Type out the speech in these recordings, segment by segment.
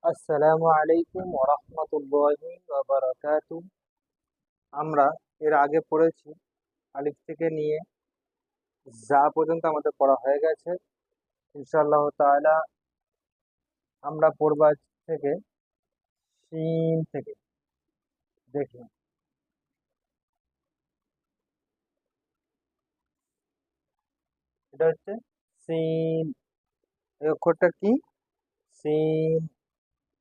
আসসালামু আলাইকুম ওরহমতুল্লাহি ওয়া বারাকাতুহু। আমরা এর আগে পড়েছি আলিফ থেকে নিয়ে যা পর্যন্ত আমাদের পড়া হয়ে গেছে। ইনশাআল্লাহ তাআলা আমরা পড়ব আজ থেকে শিন থেকে। দেখি, এটা হচ্ছে সিন। এই অক্ষরটা কি? সিন।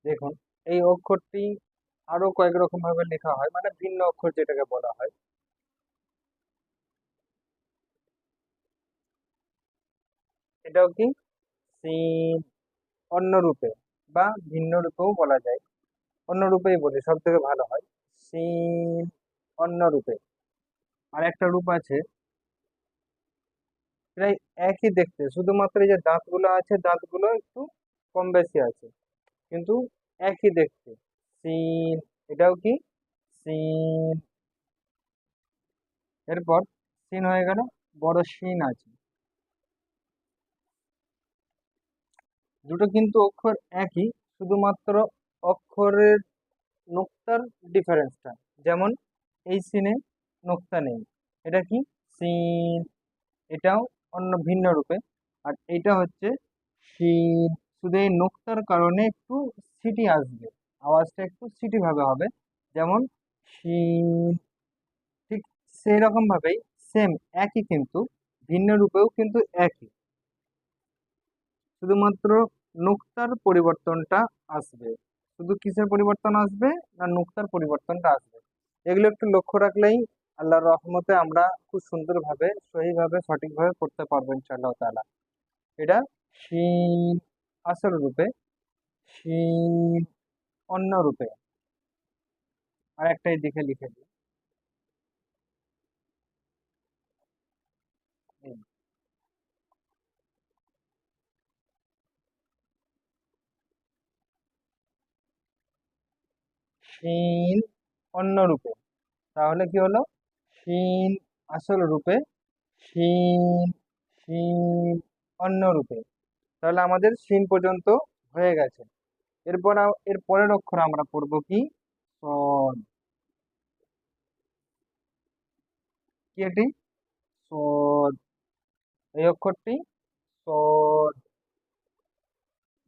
দেখুন, এই অক্ষরটি আরো কয়েক রকম ভাবে লেখা হয়, মানে ভিন্ন অক্ষর যেটাকে বলা হয়। এটাও কি সিন, অন্য রূপে বা ভিন্ন রূপেও বলা যায়। অন্য রূপেই বলি, সব থেকে ভালো হয়। সিন অন্য রূপে। আর একটা রূপ আছে, প্রায় একই দেখতে, শুধুমাত্র এই যে দাঁতগুলো আছে, দাঁতগুলো একটু কম বেশি আছে, কিন্তু একই দেখতে। সিন, এটাও কি সিন। এরপর সিন হয়ে গেল, বড় সিন আছে। দুটো কিন্তু অক্ষর একই, শুধুমাত্র অক্ষরের নোক্তার ডিফারেন্সটা। যেমন এই সিনে নোক্তা নেই, এটা কি সিন। এটাও অন্য ভিন্ন রূপে। আর এটা হচ্ছে শিন, শুধু এই নোক্তার কারণে একটু সিটি আসবে, আওয়াজটা একটু সিটি ভাবে হবে। যেমন শিন। ঠিক সেই রকম ভাবেই সেম, একই কিন্তু ভিন্ন রূপেও কিন্তু একই, শুধুমাত্র নোক্তার পরিবর্তনটা আসবে। শুধু কিসের পরিবর্তন আসবে? না, নোক্তার পরিবর্তনটা আসবে। এগুলো একটু লক্ষ্য রাখলেই আল্লাহর রহমতে আমরা খুব সুন্দরভাবে, সহিভাবে, সঠিকভাবে পড়তে পারবো ইনশাআল্লাহ তাআলা। এটা শিন আসল রূপে, শিন অন্য রূপে। আর একটাই দিকে লিখে দিই। এই শিন অন্য রূপে, তাহলে কি হলো? শিন আসল রূপে, শিন, শিন অন্য রূপে। তাহলে আমাদের শিন পর্যন্ত হয়ে গেছে। এরপর এর পরের অক্ষর আমরা পড়বো কি? সদ। কি এটি? সদ। এই অক্ষরটি সদ।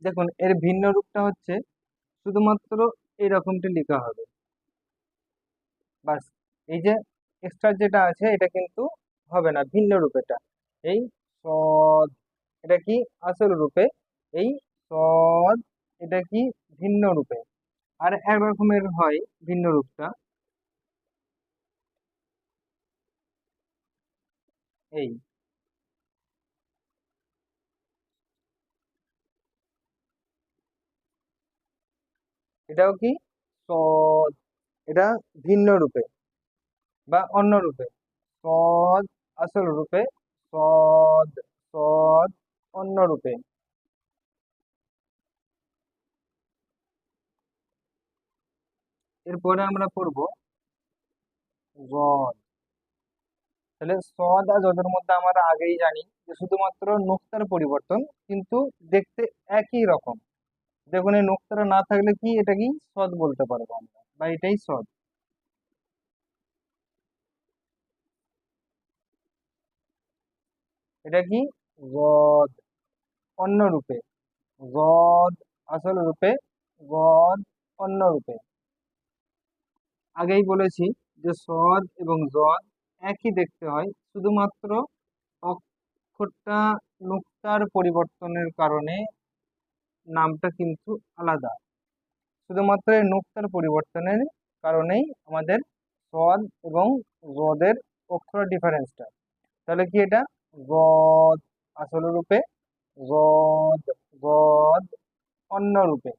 দেখুন, এর ভিন্ন রূপটা হচ্ছে শুধুমাত্র এইরকমটি লেখা হবে, বাস। এই যে এক্সট্রা যেটা আছে এটা কিন্তু হবে না, ভিন্ন রূপেটা। এই সদ, এটা কি আসল রূপে। এই সদ, এটা কি ভিন্ন রূপে। আর এক রকমের হয় ভিন্ন রূপটা, এই। এটাও কি সদ, এটা ভিন্ন রূপে বা অন্য রূপে। সদ আসল রূপে, সদ, সদ অন্য রূপে। এরপরে আমরা পড়ব জদ। তাহলে সদ আর জদের মধ্যে আমরা আগেই জানি যে শুধুমাত্র নোক্তার পরিবর্তন, কিন্তু দেখতে একই রকম। দেখুন, এই নোক্তাটা না থাকলে কি এটা কি সদ বলতে পারবো আমরা, বা এটাই সদ। এটা কি জদ অন্য রূপে, জদ আসল রূপে, জদ অন্য রূপে। আগেই বলেছি যে সদ এবং জদ একই দেখতে হয়, শুধুমাত্র অক্ষরটা নুক্তার পরিবর্তনের কারণে নামটা কিন্তু আলাদা। শুধুমাত্র এই নুক্তার পরিবর্তনের কারণেই আমাদের সদ এবং জদের অক্ষর ডিফারেন্সটা। তাহলে কি এটা জদ আসল রূপে, জদ, জদ অন্য রূপে।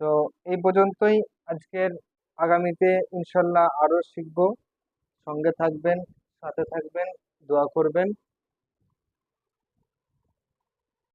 তো এই পর্যন্তই আজকের। আগামীতে ইনশাল্লাহ আরো শিখবো। সঙ্গে থাকবেন, সাথে থাকবেন, দোয়া করবেন।